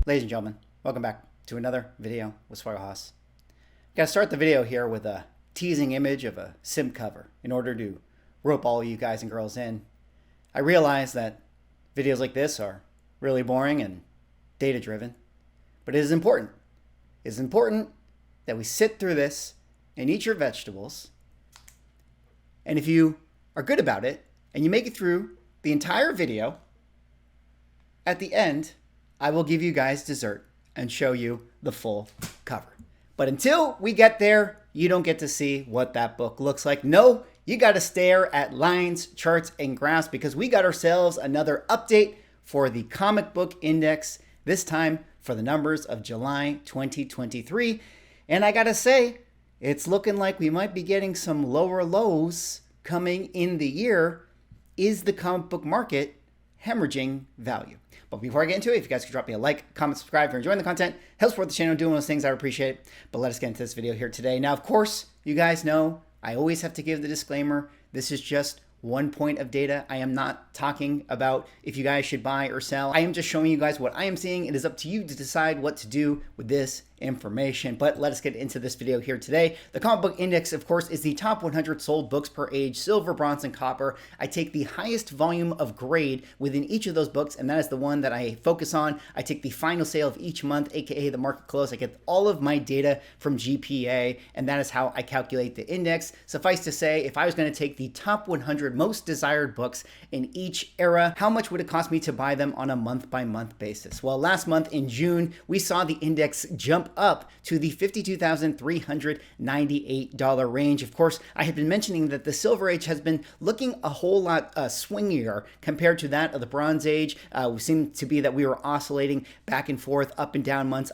Ladies and gentlemen, welcome back to another video with Swaggle Hoss. Gotta start the video here with a teasing image of a sim cover in order to rope all you guys and girls in. I realize that videos like this are really boring and data driven, but it is important. It is important that we sit through this and eat your vegetables. And if you are good about it and you make it through the entire video, at the end, I will give you guys dessert and show you the full cover. But until we get there, you don't get to see what that book looks like. No, you got to stare at lines, charts, and graphs because we got ourselves another update for the comic book index, this time for the numbers of July 2023. And I got to say, it's looking like we might be getting some lower lows coming in the year. Is the comic book market hemorrhaging value? But before I get into it, if you guys could drop me a like, comment, subscribe if you're enjoying the content, help support the channel, doing those things, I would appreciate it. But let us get into this video here today. Now, of course, you guys know I always have to give the disclaimer. This is just one point of data. I am not talking about if you guys should buy or sell. I am just showing you guys what I am seeing. It is up to you to decide what to do with this information. But let us get into this video here today. The comic book index, of course, is the top 100 sold books per age, silver, bronze, and copper. I take the highest volume of grade within each of those books, and that is the one that I focus on. I take the final sale of each month, aka the market close. I get all of my data from GPA, and that is how I calculate the index. Suffice to say, if I was going to take the top 100 most desired books in each era, how much would it cost me to buy them on a month-by-month basis? Well, last month in June, we saw the index jump up to the $52,398 range. Of course, I have been mentioning that the Silver Age has been looking a whole lot swingier compared to that of the Bronze Age. We seem to be that we were oscillating back and forth, up and down months,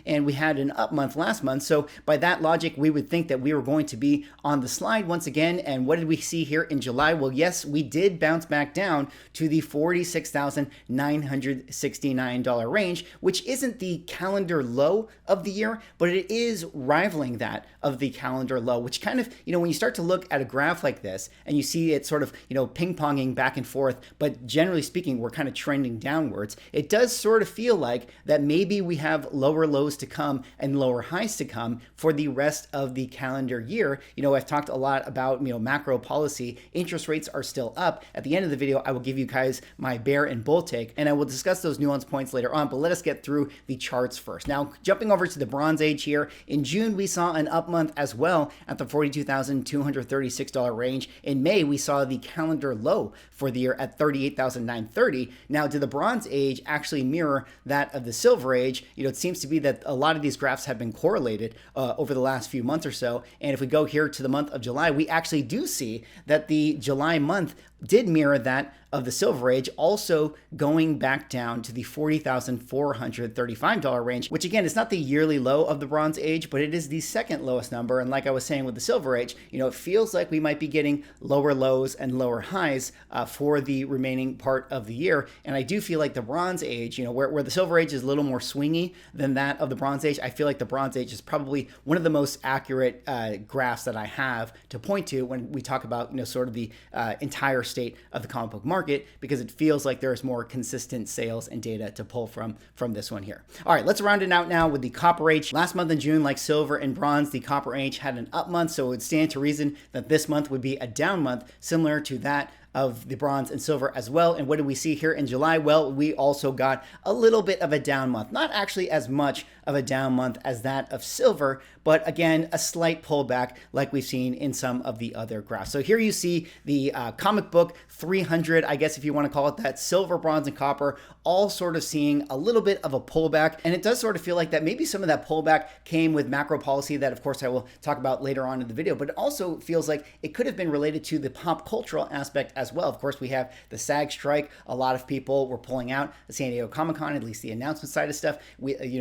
and we had an up month last month. So by that logic, we would think that we were going to be on the slide once again. And what did we see here in July? Well, yes, we did bounce back down to the $46,969 range, which isn't the calendar low of the year, but it is rivaling that of the calendar low, which kind of, when you start to look at a graph like this and you see it sort of, ping-ponging back and forth, but generally speaking, we're kind of trending downwards. It does sort of feel like that maybe we have lower lows to come and lower highs to come for the rest of the calendar year. I've talked a lot about, macro policy. Interest rates are still up. At the end of the video, I will give you guys my bear and bull take, and I will discuss those nuance points later on, but let us get through the charts first. Now, jumping over to the Bronze Age here, in June, we saw an up month as well at the $42,236 range. In May, we saw the calendar low for the year at $38,930. Now, did the Bronze Age actually mirror that of the Silver Age? It seems to be that a lot of these graphs have been correlated over the last few months or so. And if we go here to the month of July, we actually do see that the July month did mirror that of the Silver Age, also going back down to the $40,435 range, which again is not the yearly low of the Bronze Age, but it is the second lowest number. And like I was saying with the Silver Age, it feels like we might be getting lower lows and lower highs for the remaining part of the year. And I do feel like the Bronze Age, where the Silver Age is a little more swingy than that of the Bronze Age, I feel like the Bronze Age is probably one of the most accurate graphs that I have to point to when we talk about, sort of the entire state of the comic book market, because it feels like there's more consistent sales and data to pull from this one here. All right, let's round it out now with the Copper Age. Last month in June, like Silver and Bronze, the Copper Age had an up month, so it would stand to reason that this month would be a down month, similar to that of the Bronze and Silver as well. And what did we see here in July? Well, we also got a little bit of a down month. Not actually as much of a down month as that of Silver, but again, a slight pullback like we've seen in some of the other graphs. So here you see the comic book 300, I guess if you want to call it that, Silver, Bronze, and Copper, all sort of seeing a little bit of a pullback. And it does sort of feel like that maybe some of that pullback came with macro policy that, of course, I will talk about later on in the video, but it also feels like it could have been related to the pop cultural aspect as well. Of course, we have the SAG strike. A lot of people were pulling out the San Diego Comic-Con, at least the announcement side of stuff.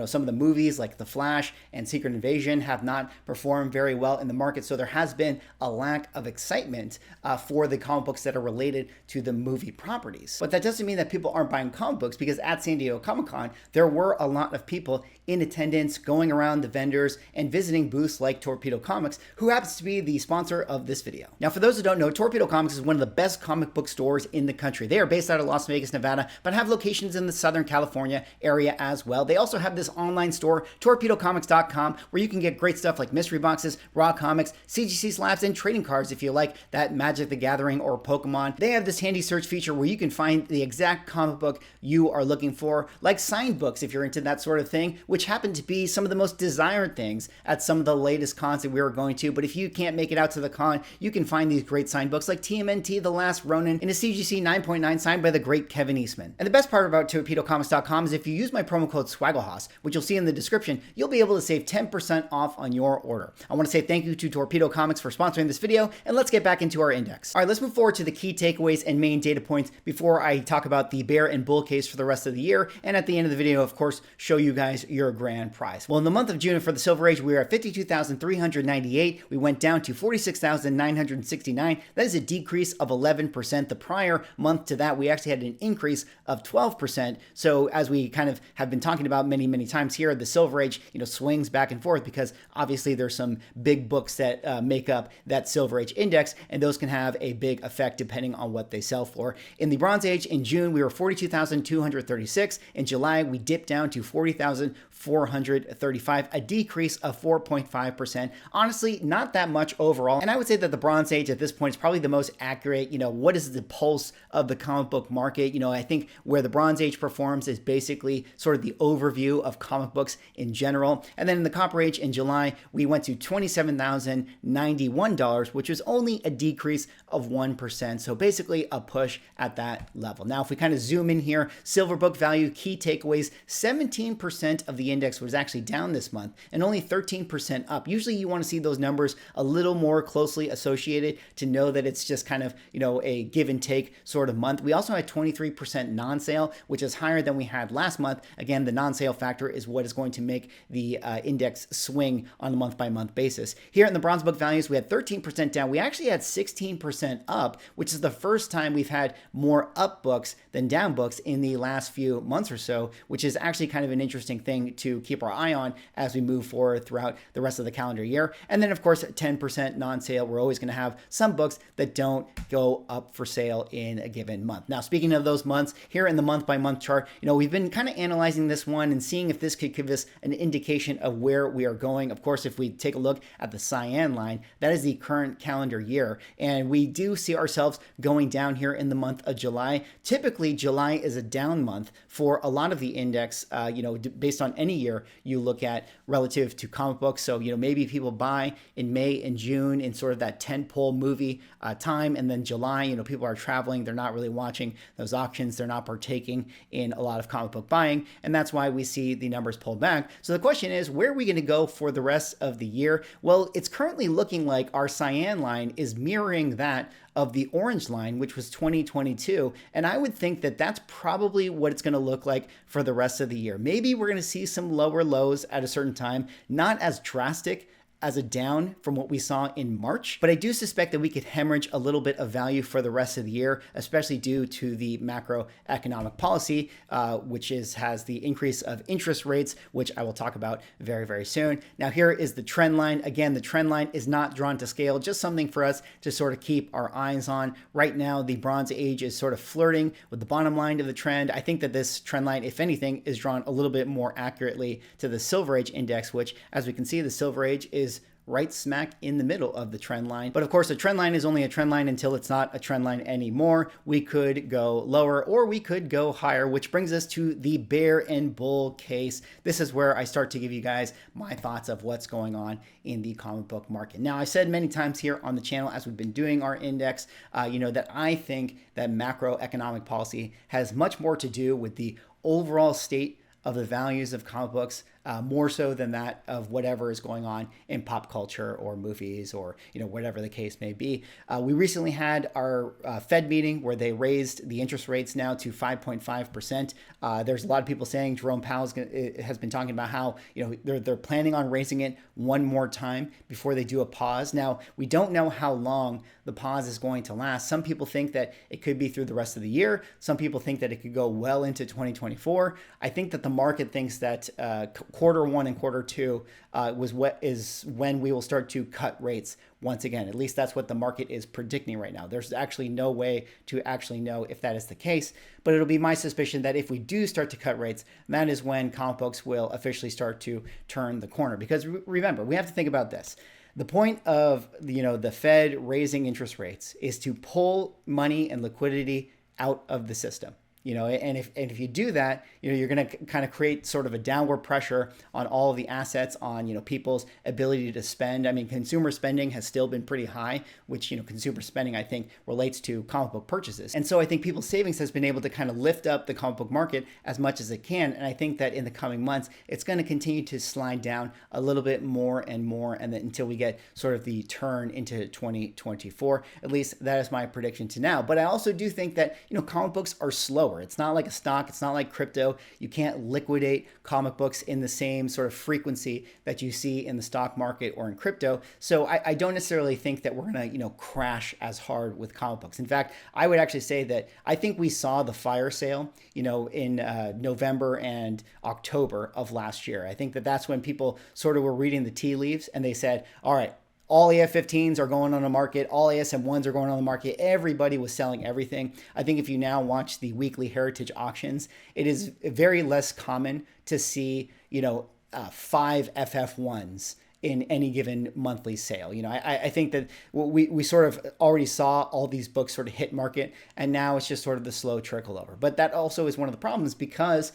Some of the movies like The Flash and Secret Invasion have not performed very well in the market. So there has been a lack of excitement for the comic books that are related to the movie properties. But that doesn't mean that people aren't buying comic books, because at San Diego Comic-Con, there were a lot of people in attendance, going around the vendors and visiting booths like Torpedo Comics, who happens to be the sponsor of this video. Now, for those who don't know, Torpedo Comics is one of the best comic comic book stores in the country. They are based out of Las Vegas, Nevada, but have locations in the Southern California area as well. They also have this online store, torpedocomics.com, where you can get great stuff like mystery boxes, raw comics, CGC slabs, and trading cards if you like that Magic the Gathering or Pokemon. They have this handy search feature where you can find the exact comic book you are looking for, like signed books if you're into that sort of thing, which happen to be some of the most desired things at some of the latest cons that we were going to. But if you can't make it out to the con, you can find these great signed books like TMNT The Last Ronin in a CGC 9.9 signed by the great Kevin Eastman. And the best part about torpedocomics.com is if you use my promo code SWAGGLEHOSS, which you'll see in the description, you'll be able to save 10% off on your order. I want to say thank you to Torpedo Comics for sponsoring this video, and let's get back into our index. All right, let's move forward to the key takeaways and main data points before I talk about the bear and bull case for the rest of the year, and at the end of the video, of course, show you guys your grand prize. Well, in the month of June for the Silver Age, we were at 52,398. We went down to 46,969. That is a decrease of 11%. The prior month to that, we actually had an increase of 12%. So as we kind of have been talking about many, many times here, the Silver Age, swings back and forth because obviously there's some big books that make up that Silver Age index, and those can have a big effect depending on what they sell for. In the Bronze Age, in June, we were 42,236. In July, we dipped down to 40,435, a decrease of 4.5%. Honestly, not that much overall. And I would say that the Bronze Age at this point is probably the most accurate, what is the pulse of the comic book market? I think where the Bronze Age performs is basically sort of the overview of comic books in general. And then in the Copper Age in July, we went to $27,091, which was only a decrease of 1%. So basically a push at that level. Now, if we kind of zoom in here, silver book value, key takeaways, 17% of the index was actually down this month and only 13% up. Usually you want to see those numbers a little more closely associated to know that it's just kind of, a give and take sort of month. We also had 23% non-sale, which is higher than we had last month. Again, the non-sale factor is what is going to make the index swing on a month-by-month basis. Here in the bronze book values, we had 13% down. We actually had 16% up, which is the first time we've had more up books than down books in the last few months or so, which is actually kind of an interesting thing to keep our eye on as we move forward throughout the rest of the calendar year. And then, of course, 10% non-sale. We're always going to have some books that don't go up for sale in a given month. Now, speaking of those months, here in the month-by-month chart, we've been kind of analyzing this one and seeing if this could give us an indication of where we are going. Of course, if we take a look at the cyan line, that is the current calendar year. And we do see ourselves going down here in the month of July. Typically, July is a down month for a lot of the index, based on any year you look at relative to comic books. So, maybe people buy in May and June in sort of that tentpole movie time. And then July, people are traveling. They're not really watching those auctions. They're not partaking in a lot of comic book buying. And that's why we see the numbers pulled back. So the question is, where are we going to go for the rest of the year? Well, it's currently looking like our cyan line is mirroring that of the orange line, which was 2022. And I would think that that's probably what it's going to look like for the rest of the year. Maybe we're going to see some lower lows at a certain time, not as drastic as a down from what we saw in March, but I do suspect that we could hemorrhage a little bit of value for the rest of the year, especially due to the macroeconomic policy, which has the increase of interest rates, which I will talk about very, very soon. Now, here is the trend line. Again, the trend line is not drawn to scale, just something for us to sort of keep our eyes on. Right now, the Bronze Age is sort of flirting with the bottom line of the trend. I think that this trend line, if anything, is drawn a little bit more accurately to the Silver Age index, which, as we can see, the Silver Age is right smack in the middle of the trend line. But of course, a trend line is only a trend line until it's not a trend line anymore. We could go lower or we could go higher, which brings us to the bear and bull case. This is where I start to give you guys my thoughts of what's going on in the comic book market. Now, I said many times here on the channel as we've been doing our index, that I think that macroeconomic policy has much more to do with the overall state of the values of comic books, more so than that of whatever is going on in pop culture or movies or whatever the case may be. We recently had our Fed meeting where they raised the interest rates now to 5.5%. There's a lot of people saying Jerome Powell has been talking about how they're planning on raising it one more time before they do a pause. Now, we don't know how long the pause is going to last. Some people think that it could be through the rest of the year. Some people think that it could go well into 2024. I think that the market thinks that Q1 and Q2 is when we will start to cut rates once again. At least that's what the market is predicting right now. There's actually no way to actually know if that is the case, but it'll be my suspicion that if we do start to cut rates, that is when comic books will officially start to turn the corner. Because remember, we have to think about this. The point of the Fed raising interest rates is to pull money and liquidity out of the system. And if you do that, you're going to kind of create sort of a downward pressure on all of the assets, on, people's ability to spend. I mean, consumer spending has still been pretty high, which, consumer spending, I think, relates to comic book purchases. And so I think people's savings has been able to kind of lift up the comic book market as much as it can. And I think that in the coming months, it's going to continue to slide down a little bit more and more, and then until we get sort of the turn into 2024. At least that is my prediction to now. But I also do think that, comic books are slower. It's not like a stock. It's not like crypto. You can't liquidate comic books in the same sort of frequency that you see in the stock market or in crypto. So I don't necessarily think that we're going to, crash as hard with comic books. In fact, I would actually say that I think we saw the fire sale, in November and October of last year. I think that that's when people sort of were reading the tea leaves and they said, all right, all AF-15s are going on the market. All ASM-1s are going on the market. Everybody was selling everything. I think if you now watch the weekly heritage auctions, it is very less common to see, 5 FF1s in any given monthly sale. I think that we sort of already saw all these books sort of hit market, and now it's just sort of the slow trickle over. But that also is one of the problems because,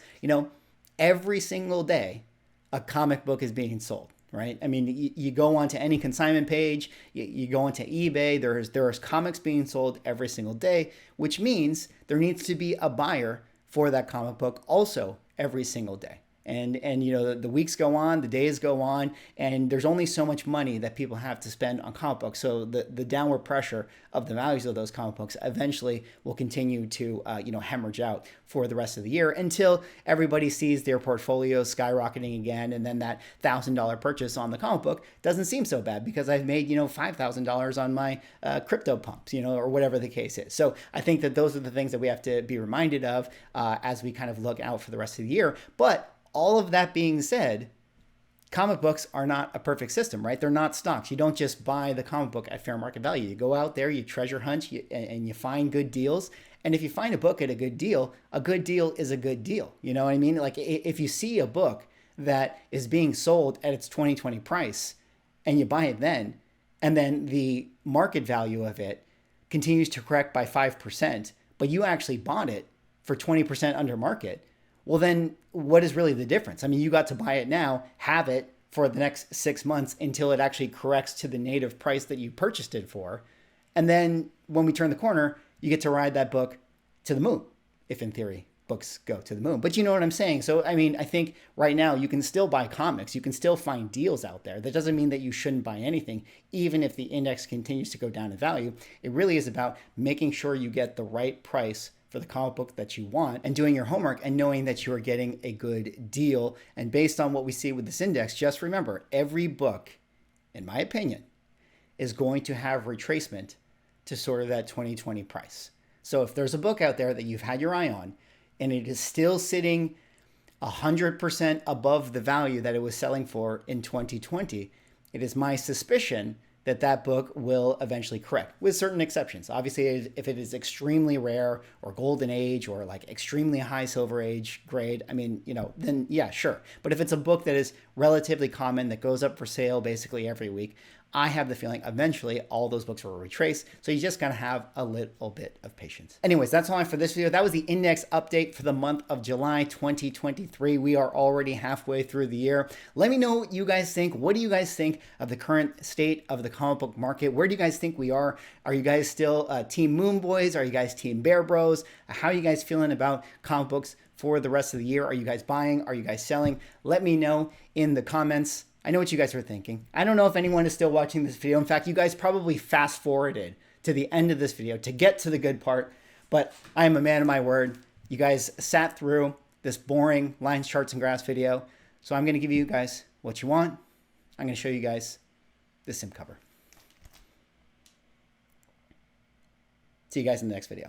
every single day a comic book is being sold. Right? I mean, you go onto any consignment page, you go onto eBay, there's comics being sold every single day, which means there needs to be a buyer for that comic book also every single day. And the weeks go on, the days go on, and there's only so much money that people have to spend on comic books. So the downward pressure of the values of those comic books eventually will continue to hemorrhage out for the rest of the year until everybody sees their portfolios skyrocketing again, and then that $1,000 purchase on the comic book doesn't seem so bad because I've made $5,000 on my crypto pumps, or whatever the case is. So I think that those are the things that we have to be reminded of as we kind of look out for the rest of the year. But all of that being said, comic books are not a perfect system, right? They're not stocks. You don't just buy the comic book at fair market value. You go out there, you treasure hunt, and you find good deals. And if you find a book at a good deal is a good deal. You know what I mean? Like if you see a book that is being sold at its 2020 price and you buy it then, and then the market value of it continues to correct by 5%, but you actually bought it for 20% under market, well, then what is really the difference? I mean, you got to buy it now, have it for the next 6 months until it actually corrects to the native price that you purchased it for. And then when we turn the corner, you get to ride that book to the moon, if in theory books go to the moon. But you know what I'm saying? So, I mean, I think right now you can still buy comics. You can still find deals out there. That doesn't mean that you shouldn't buy anything, even if the index continues to go down in value. It really is about making sure you get the right price for the comic book that you want and doing your homework and knowing that you are getting a good deal. And based on what we see with this index, just remember, every book, in my opinion, is going to have retracement to sort of that 2020 price. So if there's a book out there that you've had your eye on and it is still sitting 100% above the value that it was selling for in 2020, it is my suspicion that that book will eventually correct, with certain exceptions. Obviously, if it is extremely rare or golden age or like extremely high silver age grade, I mean, then yeah, sure. But if it's a book that is relatively common, that goes up for sale basically every week, I have the feeling eventually all those books will retrace. So you just gotta have a little bit of patience. Anyways, that's all I have for this video. That was the index update for the month of July 2023. We are already halfway through the year. Let me know what you guys think. What do you guys think of the current state of the comic book market? Where do you guys think we are? Are you guys still Team MoonBoys? Are you guys Team BearBros? How are you guys feeling about comic books for the rest of the year? Are you guys buying? Are you guys selling? Let me know in the comments. I know what you guys are thinking. I don't know if anyone is still watching this video. In fact, you guys probably fast forwarded to the end of this video to get to the good part, but I am a man of my word. You guys sat through this boring lines, charts, and graphs video, so I'm gonna give you guys what you want. I'm gonna show you guys the sim cover. See you guys in the next video.